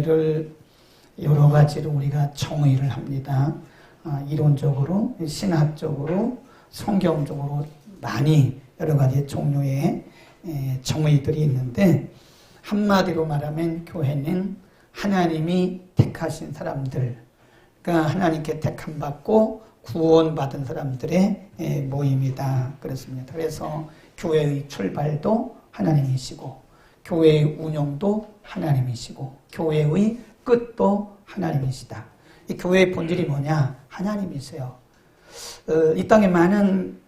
교회를 여러 가지로 우리가 정의를 합니다. 이론적으로, 신학적으로, 성경적으로 많이 여러 가지 종류의 정의들이 있는데, 한마디로 말하면 교회는 하나님이 택하신 사람들, 그러니까 하나님께 택함받고 구원받은 사람들의 모임이다. 그렇습니다. 그래서 교회의 출발도 하나님이시고, 교회의 운영도 하나님이시고, 교회의 끝도 하나님이시다. 이 교회의 본질이 뭐냐? 하나님이세요. 이 땅에 많은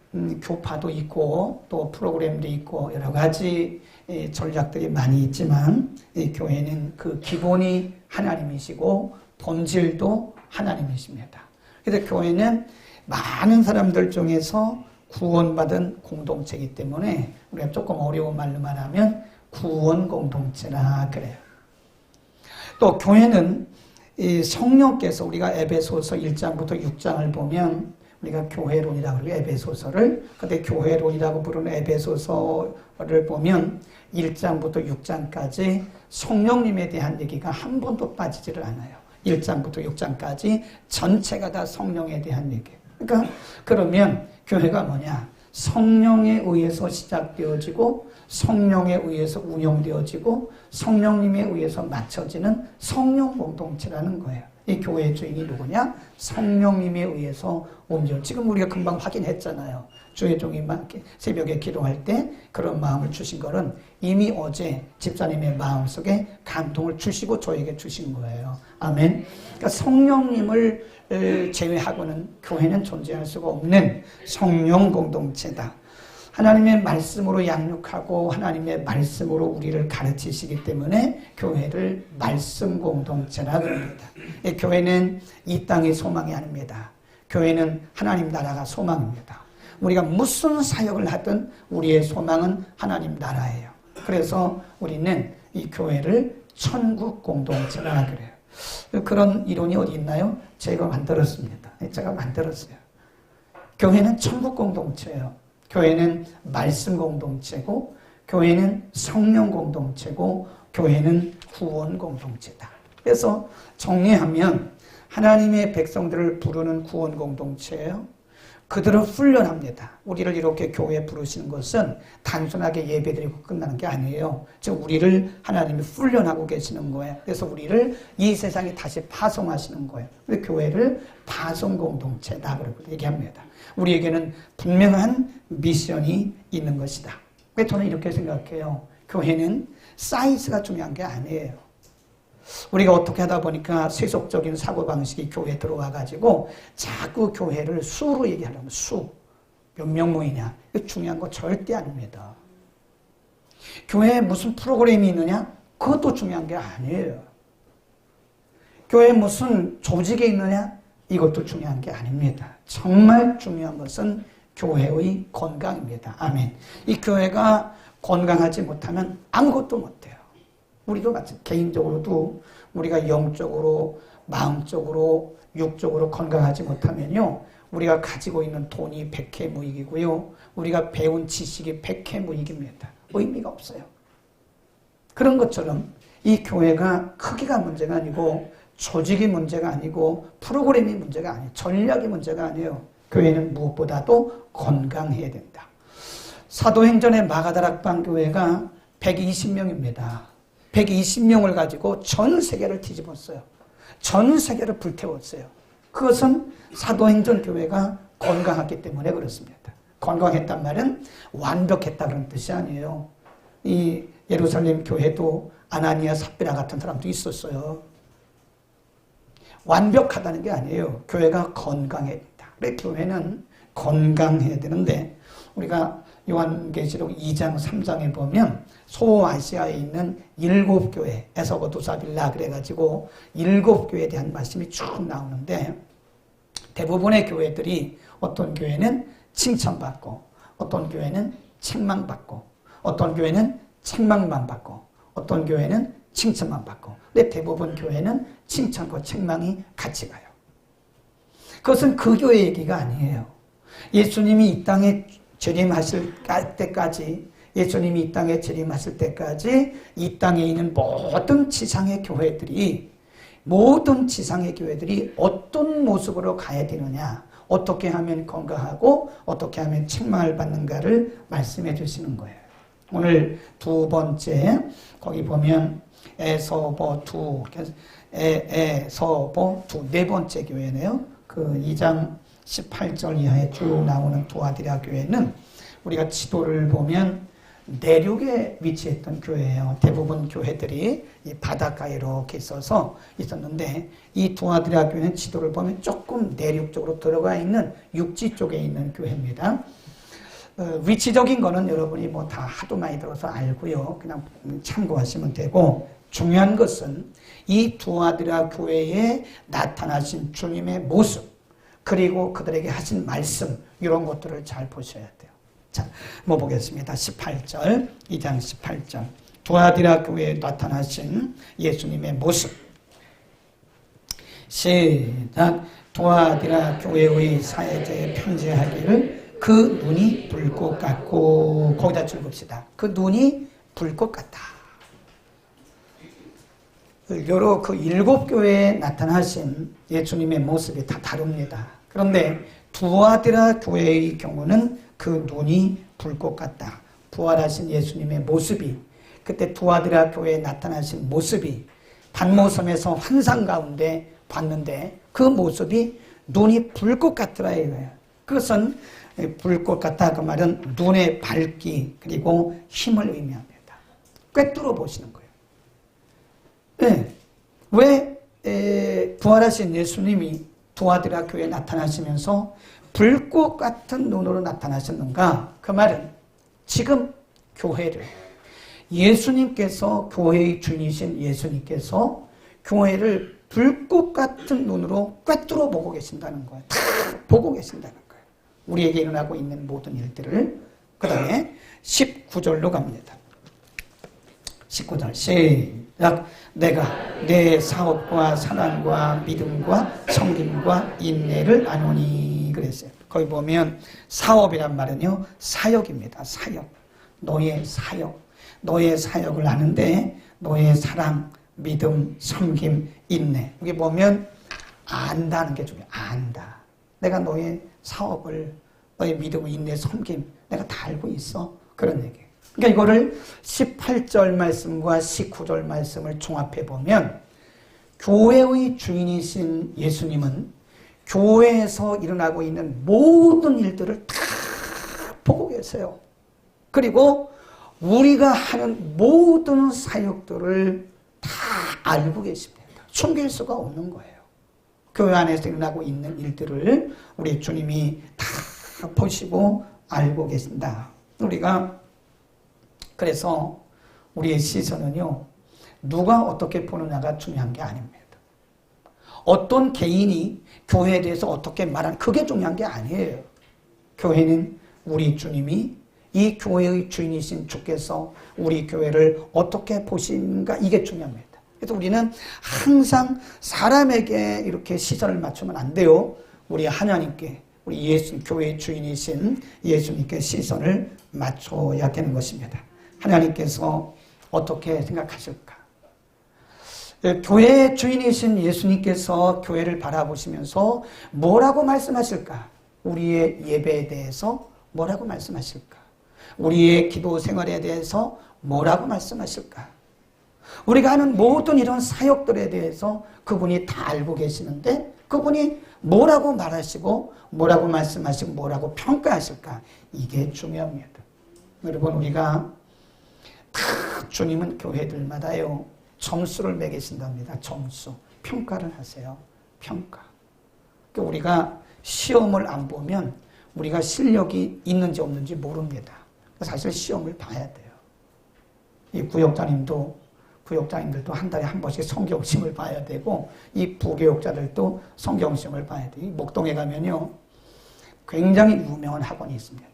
교파도 있고 또 프로그램도 있고 여러 가지 전략들이 많이 있지만, 이 교회는 그 기본이 하나님이시고 본질도 하나님이십니다. 그래서 교회는 많은 사람들 중에서 구원받은 공동체이기 때문에 우리가 조금 어려운 말로 말하면 구원 공동체라 그래요. 또 교회는 이 성령께서, 우리가 에베소서 1장부터 6장을 보면 우리가 교회론이라고 그러고 에베소서를, 근데 교회론이라고 부르는 에베소서를 보면 1장부터 6장까지 성령님에 대한 얘기가 한 번도 빠지지를 않아요. 1장부터 6장까지 전체가 다 성령에 대한 얘기예요. 그러니까 그러면 교회가 뭐냐? 성령에 의해서 시작되어지고 성령에 의해서 운영되어지고 성령님에 의해서 맞춰지는 성령 공동체라는 거예요. 이 교회의 주인이 누구냐? 성령님에 의해서 움직여. 지금 우리가 금방 확인했잖아요. 주의 종이 새벽에 기도할 때 그런 마음을 주신 거는 이미 어제 집사님의 마음속에 감동을 주시고 저에게 주신 거예요. 아멘. 그러니까 성령님을 제외하고는 교회는 존재할 수가 없는 성령 공동체다. 하나님의 말씀으로 양육하고 하나님의 말씀으로 우리를 가르치시기 때문에 교회를 말씀 공동체라 그럽니다. 교회는 이 땅의 소망이 아닙니다. 교회는 하나님 나라가 소망입니다. 우리가 무슨 사역을 하든 우리의 소망은 하나님 나라예요. 그래서 우리는 이 교회를 천국 공동체라 그래요. 그런 이론이 어디 있나요? 제가 만들었습니다. 제가 만들었어요. 교회는 천국 공동체예요. 교회는 말씀 공동체고, 교회는 성령 공동체고, 교회는 구원 공동체다. 그래서 정리하면 하나님의 백성들을 부르는 구원 공동체예요. 그들을 훈련합니다. 우리를 이렇게 교회에 부르시는 것은 단순하게 예배드리고 끝나는 게 아니에요. 즉 우리를 하나님이 훈련하고 계시는 거예요. 그래서 우리를 이 세상에 다시 파송하시는 거예요. 그래서 교회를 파송 공동체다 그러고 얘기합니다. 우리에게는 분명한 미션이 있는 것이다. 그래서 저는 이렇게 생각해요. 교회는 사이즈가 중요한 게 아니에요. 우리가 어떻게 하다 보니까 세속적인 사고방식이 교회에 들어와가지고 자꾸 교회를 수로 얘기하려면 수. 몇 명 모이냐. 이거 중요한 거 절대 아닙니다. 교회에 무슨 프로그램이 있느냐? 그것도 중요한 게 아니에요. 교회에 무슨 조직이 있느냐? 이것도 중요한 게 아닙니다. 정말 중요한 것은 교회의 건강입니다. 아멘. 이 교회가 건강하지 못하면 아무것도 못해요. 우리도 마찬가지. 개인적으로도 우리가 영적으로, 마음적으로, 육적으로 건강하지 못하면요, 우리가 가지고 있는 돈이 백해무익이고요, 우리가 배운 지식이 백해무익입니다. 의미가 없어요. 그런 것처럼 이 교회가 크기가 문제가 아니고 조직이 문제가 아니고 프로그램이 문제가 아니에요. 전략이 문제가 아니에요. 교회는 무엇보다도 건강해야 된다. 사도행전의 마가다락방 교회가 120명입니다. 120명을 가지고 전 세계를 뒤집었어요. 전 세계를 불태웠어요. 그것은 사도행전 교회가 건강했기 때문에 그렇습니다. 건강했단 말은 완벽했다 그런 뜻이 아니에요. 이 예루살렘 교회도 아나니아 삽비라 같은 사람도 있었어요. 완벽하다는 게 아니에요. 교회가 건강해야 된다. 그래 교회는 건강해야 되는데, 우리가 요한계시록 2장 3장에 보면 소아시아에 있는 7교회, 에서고두사빌라 그래가지고 7교회에 대한 말씀이 쭉 나오는데, 대부분의 교회들이 어떤 교회는 칭찬받고, 어떤 교회는 책망받고, 어떤 교회는 책망만 받고, 어떤 교회는 칭찬만 받고, 근데 대부분 교회는 칭찬과 책망이 같이 가요. 그것은 그 교회 얘기가 아니에요. 예수님이 이 땅에 재림하실 때까지 예수님이 이 땅에 재림하실 때까지 이 땅에 있는 모든 지상의 교회들이 어떤 모습으로 가야 되느냐, 어떻게 하면 건강하고 어떻게 하면 책망을 받는가를 말씀해 주시는 거예요. 오늘 두 번째, 거기 보면 에서버2, 네 번째 교회네요. 그 2장 18절 이하에 쭉 나오는 두아디라 교회는 우리가 지도를 보면 내륙에 위치했던 교회예요. 대부분 교회들이 이 바닷가에 이렇게 있었는데 이 두아디라 교회는 지도를 보면 조금 내륙 쪽으로 들어가 있는 육지 쪽에 있는 교회입니다. 위치적인 거는 여러분이 뭐 다 하도 많이 들어서 알고요. 그냥 참고하시면 되고, 중요한 것은 이 두아디라 교회에 나타나신 주님의 모습, 그리고 그들에게 하신 말씀, 이런 것들을 잘 보셔야 돼요. 자, 뭐 보겠습니다. 18절, 2장 18절. 두아디라 교회에 나타나신 예수님의 모습. 시작. 두아디라 교회의 사회자에 편지하기를 그 눈이 불꽃 같고, 거기다 줄 봅시다. 그 눈이 불꽃 같다. 여러 그 7교회에 나타나신 예수님의 모습이 다 다릅니다. 그런데 두아디라 교회의 경우는 그 눈이 불꽃 같다. 부활하신 예수님의 모습이, 그때 두아디라 교회에 나타나신 모습이 반모섬에서 환상 가운데 봤는데 그 모습이 눈이 불꽃 같더라 이거예요. 그것은 불꽃 같다 그 말은 눈의 밝기 그리고 힘을 의미합니다. 꿰뚫어 보시는 거예요. 네. 왜 부활하신 예수님이 두아디라 교회에 나타나시면서 불꽃 같은 눈으로 나타나셨는가? 그 말은 지금 교회를, 예수님께서 교회의 주인이신 예수님께서 교회를 불꽃 같은 눈으로 꿰뚫어 보고 계신다는 거예요. 다 보고 계신다는 거예요. 우리에게 일어나고 있는 모든 일들을. 그 다음에 19절로 갑니다. 19절 시작. 내가 내 사업과 사랑과 믿음과 섬김과 인내를 아노니 그랬어요. 거기 보면 사업이란 말은요 사역입니다. 사역. 너의 사역. 너의 사역을 아는데 너의 사랑, 믿음, 섬김, 인내. 여기 보면 안다는 게 중요해요. 안다. 내가 너의 사업을, 너의 믿음, 인내, 섬김 내가 다 알고 있어. 그런 얘기예요. 그러니까 이거를 18절 말씀과 19절 말씀을 종합해 보면 교회의 주인이신 예수님은 교회에서 일어나고 있는 모든 일들을 다 보고 계세요. 그리고 우리가 하는 모든 사역들을 다 알고 계십니다. 숨길 수가 없는 거예요. 교회 안에서 일어나고 있는 일들을 우리 주님이 다 보시고 알고 계신다. 우리가 그래서 우리의 시선은요, 누가 어떻게 보느냐가 중요한 게 아닙니다. 어떤 개인이 교회에 대해서 어떻게 말하는, 그게 중요한 게 아니에요. 교회는 우리 주님이, 이 교회의 주인이신 주께서 우리 교회를 어떻게 보시는가, 이게 중요합니다. 그래서 우리는 항상 사람에게 이렇게 시선을 맞추면 안 돼요. 우리 하나님께, 우리 예수, 교회의 주인이신 예수님께 시선을 맞춰야 되는 것입니다. 하나님께서 어떻게 생각하실까? 교회의 주인이신 예수님께서 교회를 바라보시면서 뭐라고 말씀하실까? 우리의 예배에 대해서 뭐라고 말씀하실까? 우리의 기도 생활에 대해서 뭐라고 말씀하실까? 우리가 하는 모든 이런 사역들에 대해서 그분이 다 알고 계시는데 그분이 뭐라고 말하시고 뭐라고 말씀하시고 뭐라고 평가하실까? 이게 중요합니다. 여러분, 우리가 주님은 교회들마다요 점수를 매기신답니다. 점수. 평가를 하세요. 평가. 그러니까 우리가 시험을 안 보면 우리가 실력이 있는지 없는지 모릅니다. 사실 시험을 봐야 돼요. 이 구역장님들도 한 달에 한 번씩 성경시험을 봐야 되고 이 부교육자들도 성경시험을 봐야 돼요. 이 목동에 가면요 굉장히 유명한 학원이 있습니다.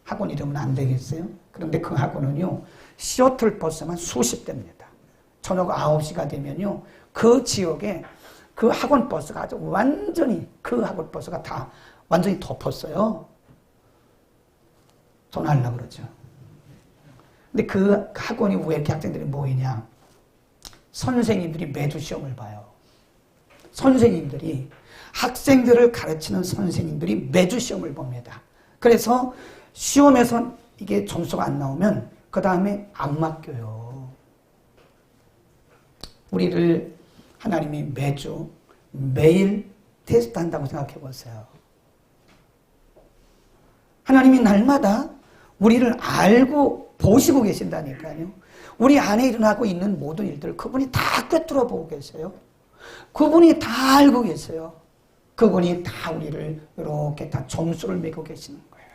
학원 이름은 안 되겠어요? 그런데 그 학원은요 셔틀버스만 수십 대입니다. 저녁 9시가 되면요 그 지역에 그 학원버스가 아주 완전히 그 학원버스가 다 완전히 덮었어요. 전화하려고 그러죠. 근데 그 학원이 왜 이렇게 학생들이 모이냐? 선생님들이 매주 시험을 봐요. 선생님들이, 학생들을 가르치는 선생님들이 매주 시험을 봅니다. 그래서 시험에서 이게 점수가 안 나오면 그 다음에 안 맡겨요. 우리를 하나님이 매일 테스트한다고 생각해 보세요. 하나님이 날마다 우리를 알고 보시고 계신다니까요. 우리 안에 일어나고 있는 모든 일들을 그분이 다 꿰뚫어 보고 계세요. 그분이 다 알고 계세요. 그분이 다 우리를 이렇게 다 점수를 매고 계시는 거예요.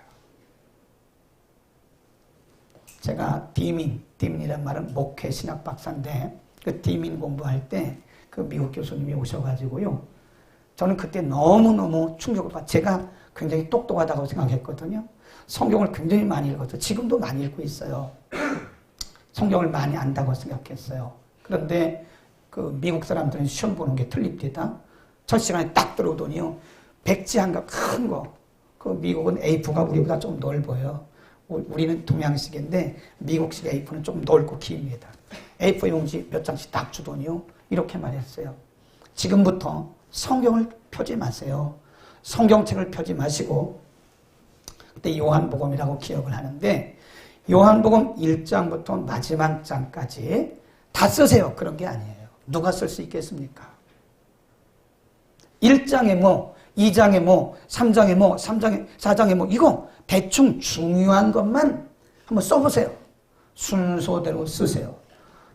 제가 디민이란 말은 목회 신학 박사인데 그 디민 공부할 때 그 미국 교수님이 오셔가지고요. 저는 그때 너무너무 충격을 받았어요. 제가 굉장히 똑똑하다고 생각했거든요. 성경을 굉장히 많이 읽었어요. 지금도 많이 읽고 있어요. 성경을 많이 안다고 생각했어요. 그런데 그 미국 사람들은 시험 보는 게 틀립니다. 첫 시간에 딱 들어오더니요. 백지 한가 큰 거. 그 미국은 A4가 우리보다 좀 넓어요. 우리는 동양식인데 미국식 A4는 좀 넓고 깁니다. A4 용지 몇 장씩 딱 주더니요. 이렇게 말했어요. 지금부터 성경을 펴지 마세요. 성경책을 펴지 마시고 그때 요한복음이라고 기억을 하는데 요한복음 1장부터 마지막 장까지 다 쓰세요. 그런 게 아니에요. 누가 쓸 수 있겠습니까? 1장에 뭐 2장에 뭐 3장에 뭐 3장에 4장에 뭐 이거 대충 중요한 것만 한번 써보세요. 순서대로 쓰세요.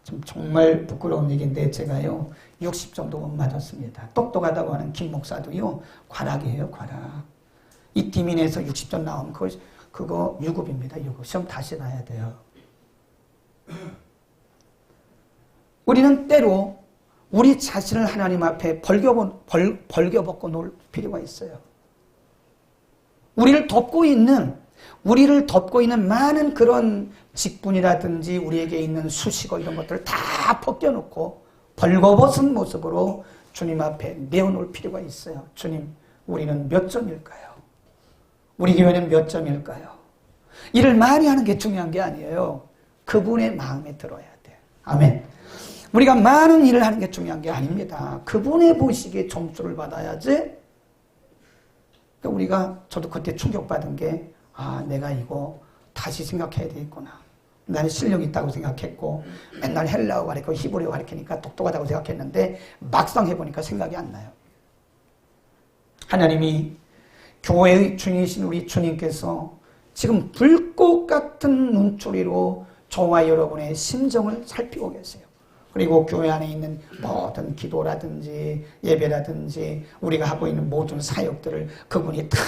좀 정말 부끄러운 얘기인데 제가요 60 정도 못 맞았습니다. 똑똑하다고 하는 김 목사도요 과락이에요. 과락. 이 디민에서 60점 나오면 그거 유급입니다. 유급. 시험 다시 봐야 돼요. 우리는 때로 우리 자신을 하나님 앞에 벌겨벗고 놀 필요가 있어요. 우리를 덮고 있는 많은 그런 직분이라든지 우리에게 있는 수식어 이런 것들을 다 벗겨놓고 벌거벗은 모습으로 주님 앞에 내어놓을 필요가 있어요. 주님, 우리는 몇 점일까요? 우리 교회는 몇 점일까요? 일을 많이 하는 게 중요한 게 아니에요. 그분의 마음에 들어야 돼요. 아멘. 우리가 많은 일을 하는 게 중요한 게 아닙니다. 그분의 보시기에 점수를 받아야지. 그러니까 저도 그때 충격받은 게, 내가 이거 다시 생각해야 되겠구나. 나는 실력이 있다고 생각했고, 맨날 헬라어 가르치고 히브리어 가르치니까 똑똑하다고 생각했는데, 막상 해보니까 생각이 안 나요. 하나님이 교회의 주인이신 우리 주님께서 지금 불꽃 같은 눈초리로 저와 여러분의 심정을 살피고 계세요. 그리고 교회 안에 있는 모든 기도라든지 예배라든지 우리가 하고 있는 모든 사역들을 그분이 다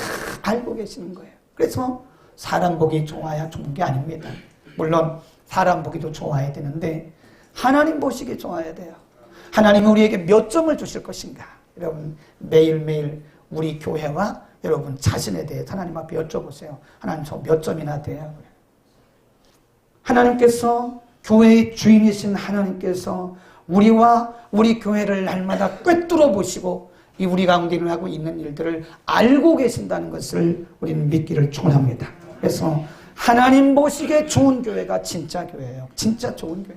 알고 계시는 거예요. 그래서 사람 보기 좋아야 좋은 게 아닙니다. 물론 사람 보기도 좋아야 되는데 하나님 보시기 좋아야 돼요. 하나님이 우리에게 몇 점을 주실 것인가. 여러분 매일매일 우리 교회와 여러분 자신에 대해 하나님 앞에 여쭤보세요. 하나님 저 몇 점이나 돼요? 하나님께서 교회의 주인이신 하나님께서 우리와 우리 교회를 날마다 꿰뚫어 보시고 이 우리 가운데 일어나고 있는 일들을 알고 계신다는 것을 우리는 믿기를 축원합니다. 그래서 하나님 보시기에 좋은 교회가 진짜 교회예요. 진짜 좋은 교회.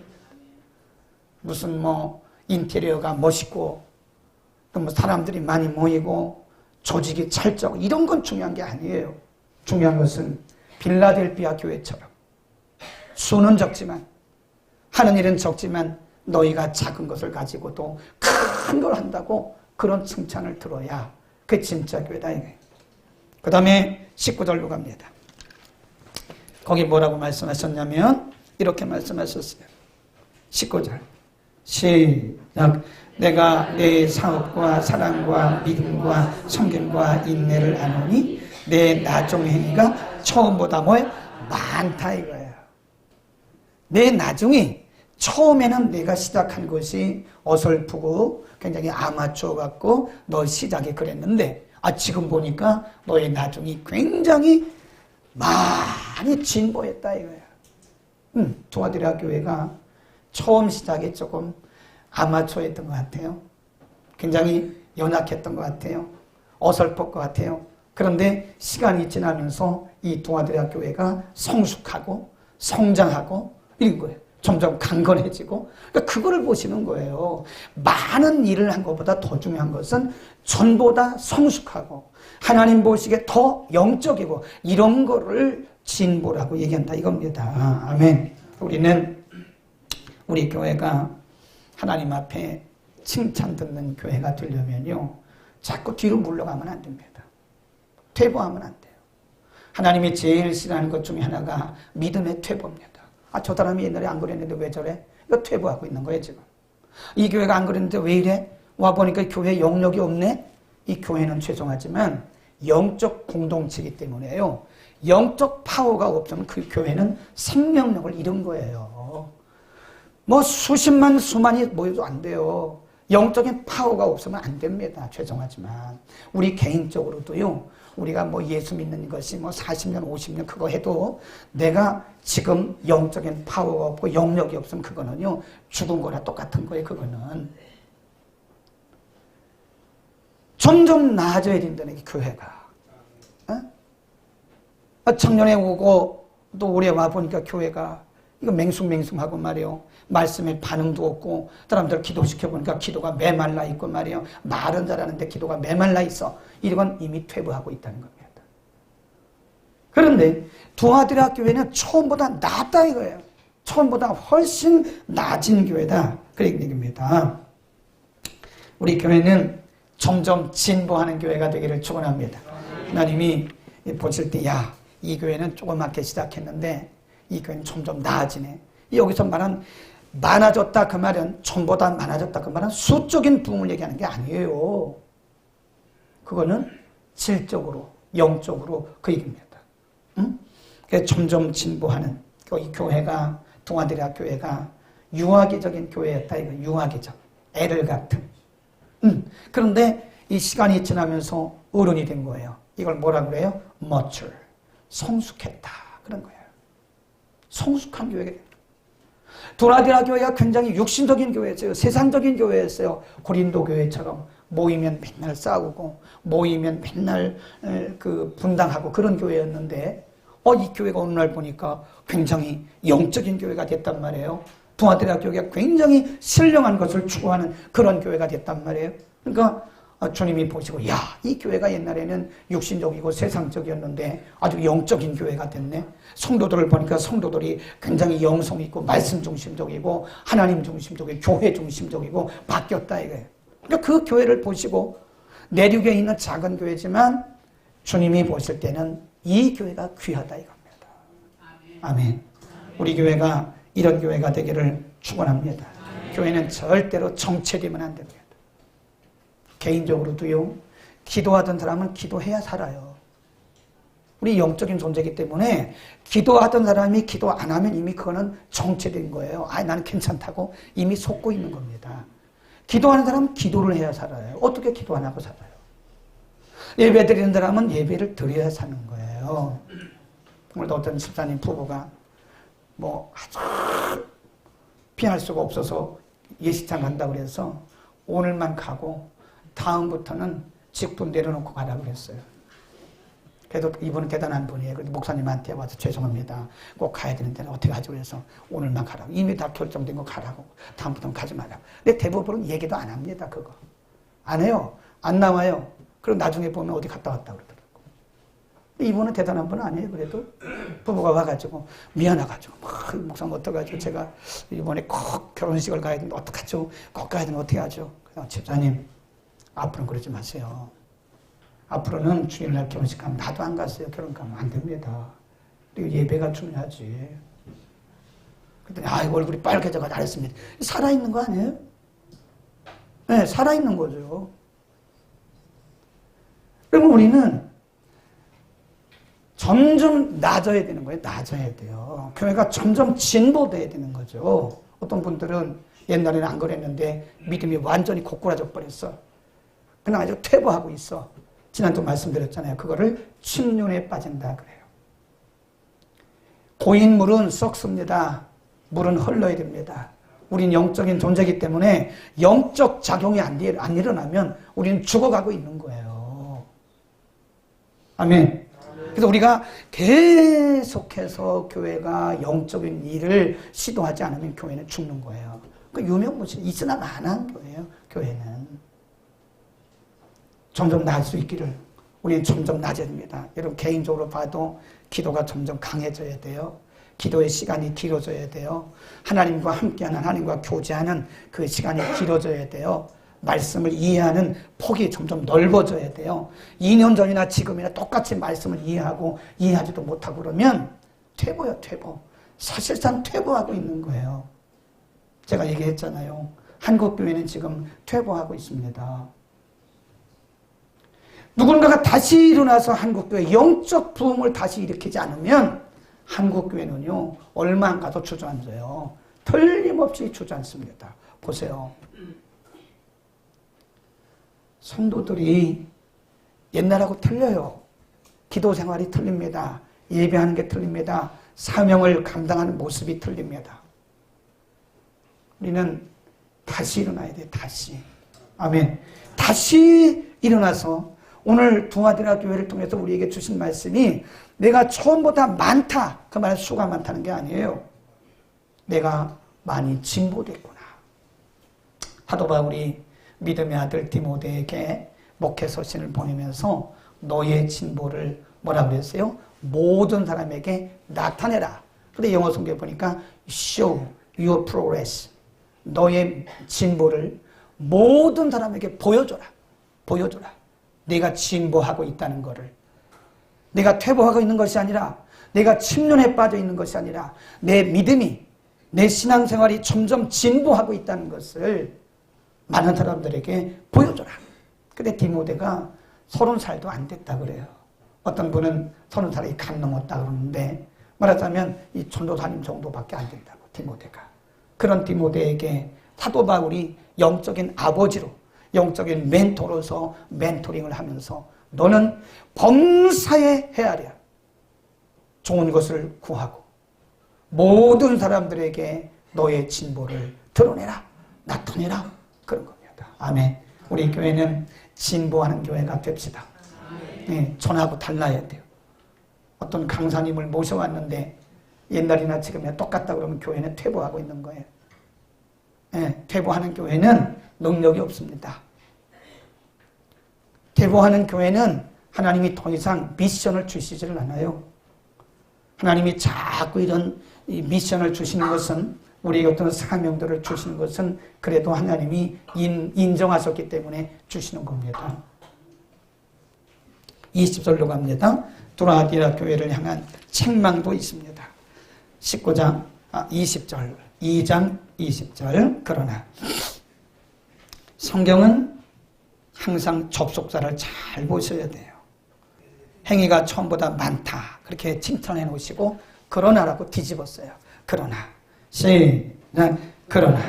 무슨 뭐 인테리어가 멋있고 또 뭐 사람들이 많이 모이고 조직이 찰적 이런 건 중요한 게 아니에요. 중요한 것은 빌라델피아 교회처럼 수는 적지만 하는 일은 적지만 너희가 작은 것을 가지고도 큰 걸 한다고 그런 칭찬을 들어야 그게 진짜 교회다. 그 다음에 19절로 갑니다. 거기 뭐라고 말씀하셨냐면 이렇게 말씀하셨어요. 19절 시작. 내가 내 사업과 사랑과 믿음과 섬김과 인내를 아노니 내 나중 행위가 처음보다 뭐예요? 많다 이거예요. 내 나중이 처음에는 내가 시작한 것이 어설프고 굉장히 아마추어 같고 너 시작이 그랬는데 지금 보니까 너의 나중이 굉장히 많이 진보했다 이거야. 동아들야 교회가 처음 시작이 조금 아마추어였던 것 같아요. 굉장히 연약했던 것 같아요. 어설펐 것 같아요. 그런데 시간이 지나면서 이 동아들야 교회가 성숙하고 성장하고 이런 거예요. 점점 강건해지고. 그러니까 그거를 보시는 거예요. 많은 일을 한 것보다 더 중요한 것은 전보다 성숙하고 하나님 보시기에 더 영적이고 이런 거를 진보라고 얘기한다 이겁니다. 아멘. 우리는 우리 교회가 하나님 앞에 칭찬 듣는 교회가 되려면요, 자꾸 뒤로 물러가면 안 됩니다. 퇴보하면 안 돼요. 하나님이 제일 싫어하는 것 중에 하나가 믿음의 퇴보입니다. 아, 저 사람이 옛날에 안 그랬는데 왜 저래? 이거 퇴보하고 있는 거예요, 지금. 이 교회가 안 그랬는데 왜 이래? 와보니까 교회에 영역이 없네? 이 교회는 죄송하지만 영적 공동체이기 때문에요. 영적 파워가 없으면 그 교회는 생명력을 잃은 거예요. 뭐 수십만, 수만이 모여도 안 돼요. 영적인 파워가 없으면 안 됩니다. 죄송하지만. 우리 개인적으로도요, 우리가 뭐 예수 믿는 것이 뭐 40년, 50년 그거 해도 내가 지금 영적인 파워가 없고 영역이 없으면 그거는요, 죽은 거나 똑같은 거예요, 그거는. 점점 나아져야 된다는 게 교회가. 작년에 오고 또 올해 와보니까 교회가 이거 맹숭맹숭하고 말이에요. 말씀에 반응도 없고 사람들 기도시켜보니까 기도가 메말라 있고 말이에요. 말은 잘하는데 기도가 메말라 있어. 이건 이미 퇴보하고 있다는 겁니다. 그런데 두아드라 교회는 처음보다 낫다 이거예요. 처음보다 훨씬 낮은 교회다. 그런 얘기입니다. 우리 교회는 점점 진보하는 교회가 되기를 축원합니다. 하나님이 보실 때 야, 이 교회는 조그맣게 시작했는데 이 교회는 점점 나아지네. 여기서 말한 많아졌다 그 말은 전보다 많아졌다 그 말은 수적인 부흥을 얘기하는 게 아니에요. 그거는 질적으로 영적으로 그 얘기입니다. 응? 그래서 점점 진보하는 이 교회가 동아드라 교회가 유아기적인 교회였다 이거. 유아기적 애를 같은. 그런데 이 시간이 지나면서 어른이 된 거예요. 이걸 뭐라 그래요? mature. 성숙했다 그런 거예요. 성숙한 교회가 됩니다. 두아드라 교회가 굉장히 육신적인 교회였어요. 세상적인 교회였어요. 고린도 교회처럼 모이면 맨날 싸우고 모이면 맨날 그 분당하고 그런 교회였는데 이 교회가 어느 날 보니까 굉장히 영적인 교회가 됐단 말이에요. 두아드라 교회가 굉장히 신령한 것을 추구하는 그런 교회가 됐단 말이에요. 그러니까 주님이 보시고 야, 이 교회가 옛날에는 육신적이고 세상적이었는데 아주 영적인 교회가 됐네. 성도들을 보니까 성도들이 굉장히 영성 있고 말씀 중심적이고 하나님 중심적이고 교회 중심적이고 바뀌었다 이거예요. 그러니까 그 교회를 보시고 내륙에 있는 작은 교회지만 주님이 보실 때는 이 교회가 귀하다 이겁니다. 아멘. 우리 교회가 이런 교회가 되기를 축원합니다. 교회는 절대로 정체되면 안 됩니다. 개인적으로도요, 기도하던 사람은 기도해야 살아요. 우리 영적인 존재이기 때문에 기도하던 사람이 기도 안 하면 이미 그거는 정체된 거예요. 나는 괜찮다고 이미 속고 있는 겁니다. 기도하는 사람은 기도를 해야 살아요. 어떻게 기도 안 하고 살아요? 예배 드리는 사람은 예배를 드려야 사는 거예요. 오늘도 어떤 집사님 부부가 뭐 아주 피할 수가 없어서 예식장 간다고 그래서 오늘만 가고 다음부터는 직분 내려놓고 가라 그랬어요. 그래도 이분은 대단한 분이에요. 그래도 목사님한테 와서 죄송합니다. 꼭 가야 되는데 어떻게 하지 그래서 오늘만 가라고. 이미 다 결정된 거 가라고. 다음부터는 가지 말라고. 근데 대부분은 얘기도 안 합니다. 그거. 안 해요. 안 나와요. 그럼 나중에 보면 어디 갔다 왔다 그러더라고. 이분은 대단한 분 아니에요. 그래도 부부가 와가지고 미안해가지고 목사님 어떡하죠? 제가 이번에 꼭 결혼식을 가야 되는데 어떡하죠? 꼭 가야 되는데 어떻게 하죠? 그래서 집사님 앞으로는 그러지 마세요. 앞으로는 주일날 결혼식 가면 나도 안 갔어요. 결혼 가면 안 됩니다. 그리고 예배가 중요하지. 그랬더니 얼굴이 빨개져가 잘했습니다. 살아있는 거 아니에요? 네, 살아있는 거죠. 그러면 우리는 점점 낮아야 되는 거예요. 낮아야 돼요. 교회가 점점 진보돼야 되는 거죠. 어떤 분들은 옛날에는 안 그랬는데 믿음이 완전히 고꾸라져 버렸어. 그냥 아주 퇴보하고 있어. 지난주 말씀드렸잖아요. 그거를 침륜에 빠진다 그래요. 고인 물은 썩습니다. 물은 흘러야 됩니다. 우린 영적인 존재이기 때문에 영적 작용이 안 일어나면 우리는 죽어가고 있는 거예요. 아멘. 그래서 우리가 계속해서 교회가 영적인 일을 시도하지 않으면 교회는 죽는 거예요. 그 유명무실 있으나 마나한 거예요. 교회는 점점 나을 수 있기를 우리는 점점 낮아야 됩니다. 여러분 개인적으로 봐도 기도가 점점 강해져야 돼요. 기도의 시간이 길어져야 돼요. 하나님과 함께하는, 하나님과 교제하는 그 시간이 길어져야 돼요. 말씀을 이해하는 폭이 점점 넓어져야 돼요. 2년 전이나 지금이나 똑같이 말씀을 이해하고 이해하지도 못하고 그러면 퇴보요, 퇴보. 사실상 퇴보하고 있는 거예요. 제가 얘기했잖아요. 한국교회는 지금 퇴보하고 있습니다. 누군가가 다시 일어나서 한국교회 영적 부흥을 다시 일으키지 않으면 한국교회는요, 얼마 안 가도 주저앉아요. 틀림없이 주저앉습니다. 보세요. 성도들이 옛날하고 틀려요. 기도 생활이 틀립니다. 예배하는 게 틀립니다. 사명을 감당하는 모습이 틀립니다. 우리는 다시 일어나야 돼, 다시. 아멘. 다시 일어나서 오늘 동아디나 교회를 통해서 우리에게 주신 말씀이 내가 처음보다 많다. 그 말은 수가 많다는 게 아니에요. 내가 많이 진보됐구나. 사도 바울이 믿음의 아들 디모데에게 목회 서신을 보내면서 너의 진보를 뭐라고 그랬어요? 모든 사람에게 나타내라. 근데 영어 성경에 보니까 show your progress. 너의 진보를 모든 사람에게 보여줘라. 보여줘라. 내가 진보하고 있다는 것을. 내가 퇴보하고 있는 것이 아니라, 내가 침륜에 빠져 있는 것이 아니라, 내 믿음이, 내 신앙생활이 점점 진보하고 있다는 것을 많은 사람들에게 보여줘라. 근데 디모데가 30살도 안 됐다 그래요. 어떤 분은 30살이 간 넘었다 그러는데, 말하자면 이 전도사님 정도밖에 안 된다고, 디모데가. 그런 디모데에게 사도 바울이 영적인 아버지로, 영적인 멘토로서 멘토링을 하면서 너는 범사에 헤아려 좋은 것을 구하고 모든 사람들에게 너의 진보를 드러내라, 나타내라, 그런 겁니다. 아멘. 우리 교회는 진보하는 교회가 됩시다. 네, 전하고 달라야 돼요. 어떤 강사님을 모셔왔는데 옛날이나 지금이나 똑같다 그러면 교회는 퇴보하고 있는 거예요. 네, 퇴보하는 교회는 능력이 없습니다. 퇴보하는 교회는 하나님이 더 이상 미션을 주시지를 않아요. 하나님이 자꾸 이런 미션을 주시는 것은, 우리의 어떤 사명들을 주시는 것은 그래도 하나님이 인정하셨기 때문에 주시는 겁니다. 20절로 갑니다. 두라디라 교회를 향한 책망도 있습니다. 19장 20절, 2장 20절. 그러나 성경은 항상 접속사를 잘 보셔야 돼요. 행위가 처음보다 많다. 그렇게 칭찬해 놓으시고 그러나라고 뒤집었어요. 그러나 시작. 그러나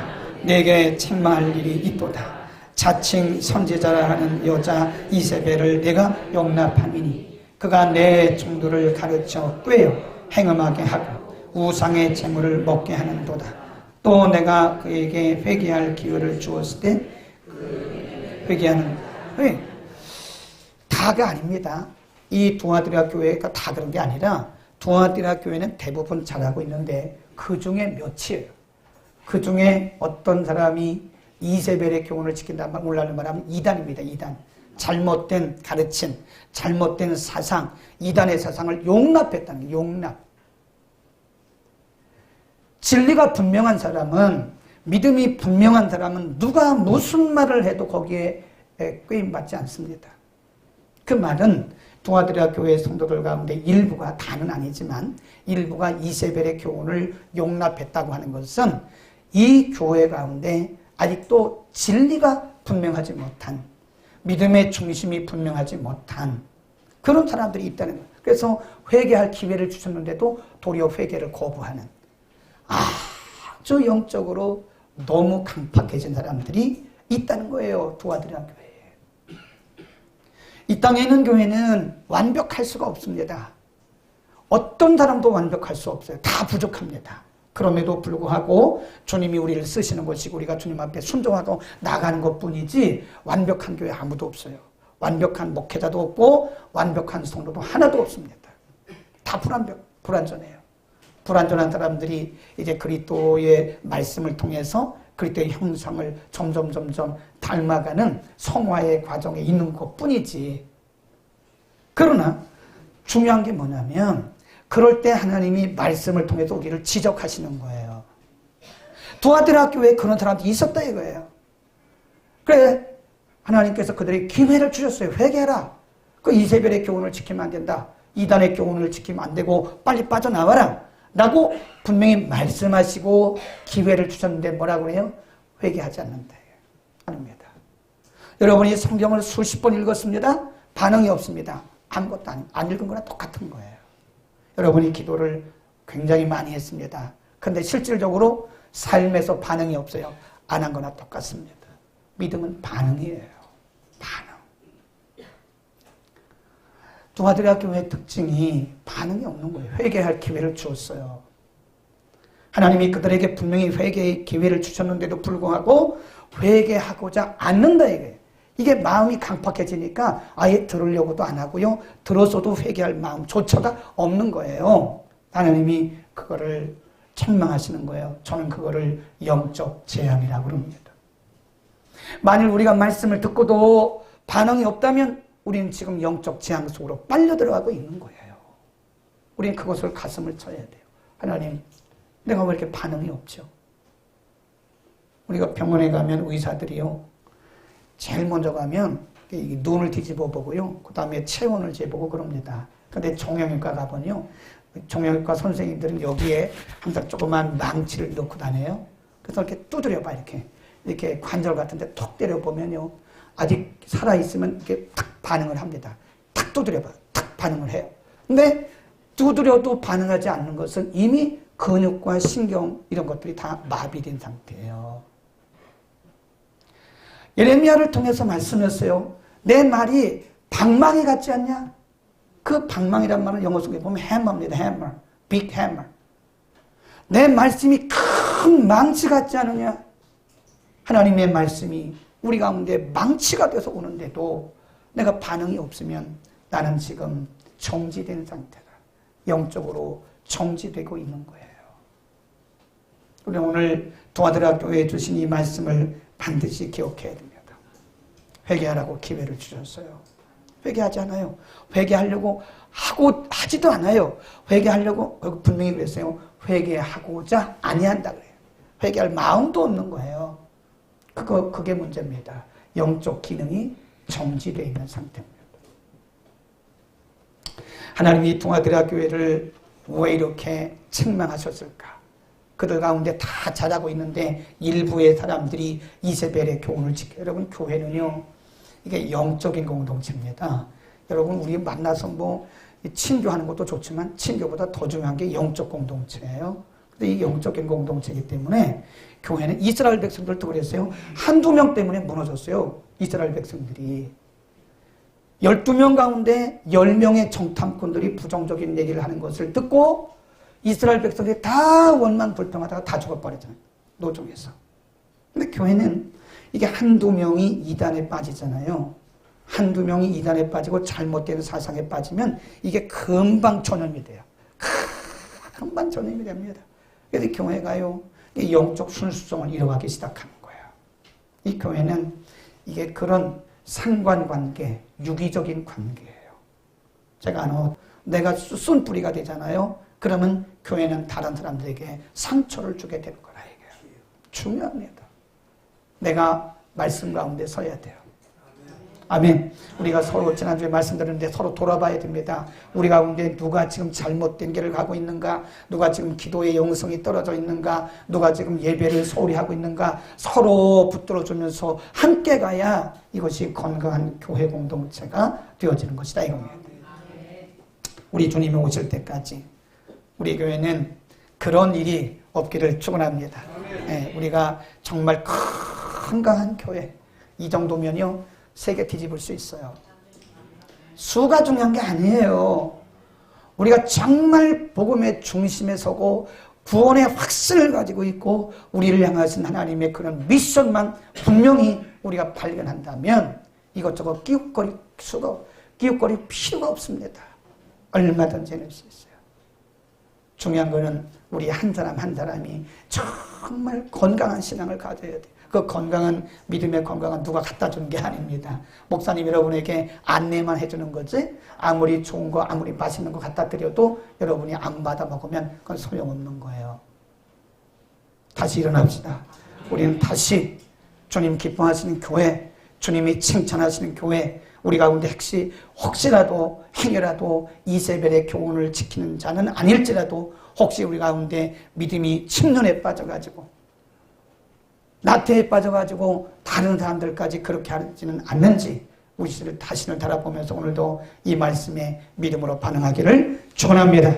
내게 책망할 일이 있도다. 자칭 선지자라 하는 여자 이세벨을 내가 용납함이니 그가 내 종들을 가르쳐 꾀어 행음하게 하고 우상의 재물을 먹게 하는도다. 또 내가 그에게 회개할 기회를 주었을 때 회개하는, 다가 아닙니다. 이 두아디라 교회가 다 그런 게 아니라 두아디라 교회는 대부분 잘하고 있는데 그 중에 몇이에요. 그 중에 어떤 사람이 이세벨의 교훈을 지킨다는 말하면 이단입니다. 이단. 잘못된 가르침, 잘못된 사상, 이단의 사상을 용납했다는 게 용납. 진리가 분명한 사람은, 믿음이 분명한 사람은 누가 무슨 말을 해도 거기에 꾀임받지 않습니다. 그 말은 두아디라 교회 성도들 가운데 일부가, 다는 아니지만 일부가 이세벨의 교훈을 용납했다고 하는 것은 이 교회 가운데 아직도 진리가 분명하지 못한, 믿음의 중심이 분명하지 못한 그런 사람들이 있다는 거예요. 그래서 회개할 기회를 주셨는데도 도리어 회개를 거부하는, 아주 영적으로 너무 강팍해진 사람들이 있다는 거예요. 두아디라 교회에. 이 땅에 있는 교회는 완벽할 수가 없습니다. 어떤 사람도 완벽할 수 없어요. 다 부족합니다. 그럼에도 불구하고 주님이 우리를 쓰시는 것이고 우리가 주님 앞에 순종하고 나가는 것뿐이지 완벽한 교회 아무도 없어요. 완벽한 목회자도 없고 완벽한 성도도 하나도 없습니다. 다 불완전해요. 불완전한 사람들이 이제 그리스도의 말씀을 통해서 그리스도의 형상을 점점 닮아가는 성화의 과정에 있는 것뿐이지. 그러나 중요한 게 뭐냐면 그럴 때 하나님이 말씀을 통해서 우리를 지적하시는 거예요. 두아디라 교회에 그런 사람들이 있었다 이거예요. 그래 하나님께서 그들에게 기회를 주셨어요. 회개해라. 그 이세벨의 교훈을 지키면 안 된다. 이단의 교훈을 지키면 안 되고 빨리 빠져나와라 라고 분명히 말씀하시고 기회를 주셨는데 뭐라고 해요? 회개하지 않는다. 아닙니다. 여러분이 성경을 수십 번 읽었습니다. 반응이 없습니다. 아무것도 안 읽은 거나 똑같은 거예요. 여러분이 기도를 굉장히 많이 했습니다. 근데 실질적으로 삶에서 반응이 없어요. 안 한 거나 똑같습니다. 믿음은 반응이에요. 반응. 두아디라 교회의 특징이 반응이 없는 거예요. 회개할 기회를 주었어요. 하나님이 그들에게 분명히 회개의 기회를 주셨는데도 불구하고 회개하고자 않는다 이게. 이게 마음이 강팍해지니까 아예 들으려고도 안 하고요. 들어서도 회개할 마음조차가 없는 거예요. 하나님이 그거를 책망하시는 거예요. 저는 그거를 영적 재앙이라고 그럽니다. 만일 우리가 말씀을 듣고도 반응이 없다면 우리는 지금 영적 재앙 속으로 빨려 들어가고 있는 거예요. 우리는 그것을 가슴을 쳐야 돼요. 하나님, 내가 왜 이렇게 반응이 없죠? 우리가 병원에 가면 의사들이요. 제일 먼저 가면 눈을 뒤집어 보고요. 그 다음에 체온을 재보고 그럽니다. 근데 종양외과 가보면요. 종양외과 선생님들은 여기에 항상 조그만 망치를 넣고 다녀요. 그래서 이렇게 두드려봐, 이렇게 관절 같은데 톡 때려보면요. 아직 살아있으면 이렇게 탁 반응을 합니다. 탁 두드려봐. 탁 반응을 해요. 근데 두드려도 반응하지 않는 것은 이미 근육과 신경 이런 것들이 다 마비된 상태예요. 예레미야를 통해서 말씀했어요. 내 말이 방망이 같지 않냐? 그 방망이란 말은 영어 속에 보면 해머입니다. 해머. 빅 해머. 내 말씀이 큰 망치 같지 않느냐? 하나님의 말씀이 우리 가운데 망치가 돼서 오는데도 내가 반응이 없으면 나는 지금 정지된 상태다. 영적으로 정지되고 있는 거예요. 우리 오늘 두아디라 교회에 주신 이 말씀을 반드시 기억해야 됩니다. 회개하라고 기회를 주셨어요. 회개하지 않아요. 회개하려고 하지도 않아요. 회개하려고 분명히 그랬어요. 회개하고자 아니한다 그래요. 회개할 마음도 없는 거예요. 그게 문제입니다. 영적 기능이 정지되어 있는 상태입니다. 하나님이 두아디라 교회를 왜 이렇게 책망하셨을까? 그들 가운데 다 잘하고 있는데 일부의 사람들이 이세벨의 교훈을 지켜요. 여러분 교회는요. 이게 영적인 공동체입니다. 여러분 우리 만나서 친교하는 것도 좋지만 친교보다 더 중요한 게 영적 공동체예요. 근데 이 영적인 공동체이기 때문에 교회는 이스라엘 백성들도 그랬어요. 한두 명 때문에 무너졌어요. 이스라엘 백성들이. 12명 가운데 10명의 정탐꾼들이 부정적인 얘기를 하는 것을 듣고 이스라엘 백성들이 다 원망 불평하다가 다 죽어버렸잖아요. 노종에서. 근데 교회는 이게 한두 명이 이단에 빠지잖아요. 한두 명이 이단에 빠지고 잘못된 사상에 빠지면 이게 금방 전염이 돼요. 금방 전염이 됩니다. 그래서 교회가요. 영적 순수성을 잃어가기 시작하는 거예요. 이 교회는 이게 그런 상관관계, 유기적인 관계예요. 제가 내가 쏜 뿌리가 되잖아요. 그러면 교회는 다른 사람들에게 상처를 주게 되는 거라 이게 중요합니다. 내가 말씀 가운데 서야 돼요. 아멘. 우리가 서로 지난주에 말씀드렸는데 서로 돌아봐야 됩니다. 우리 가운데 누가 지금 잘못된 길을 가고 있는가? 누가 지금 기도의 영성이 떨어져 있는가? 누가 지금 예배를 소홀히 하고 있는가? 서로 붙들어주면서 함께 가야 이것이 건강한 교회 공동체가 되어지는 것이다 이겁니다. 우리 주님이 오실 때까지 우리 교회는 그런 일이 없기를 축원합니다. 네, 우리가 정말 건강한 교회 이 정도면요 세계 뒤집을 수 있어요. 수가 중요한 게 아니에요. 우리가 정말 복음의 중심에 서고 구원의 확신을 가지고 있고 우리를 향하신 하나님의 그런 미션만 분명히 우리가 발견한다면 이것저것 끼웃거릴 필요가 없습니다. 얼마든지 해낼 수 있어요. 중요한 거는 우리 한 사람 한 사람이 정말 건강한 신앙을 가져야 돼요. 그 건강한 믿음의 건강은 누가 갖다 주는 게 아닙니다. 목사님 여러분에게 안내만 해주는 거지 아무리 좋은 거 아무리 맛있는 거 갖다 드려도 여러분이 안 받아 먹으면 그건 소용없는 거예요. 다시 일어납시다. 우리는 다시 주님 기뻐하시는 교회, 주님이 칭찬하시는 교회, 우리 가운데 혹시라도 행여라도 이세벨의 교훈을 지키는 자는 아닐지라도 혹시 우리 가운데 믿음이 침륜에 빠져가지고 나태에 빠져가지고 다른 사람들까지 그렇게 하지는 않는지 우리 자신을 달아보면서 오늘도 이 말씀에 믿음으로 반응하기를 축원합니다.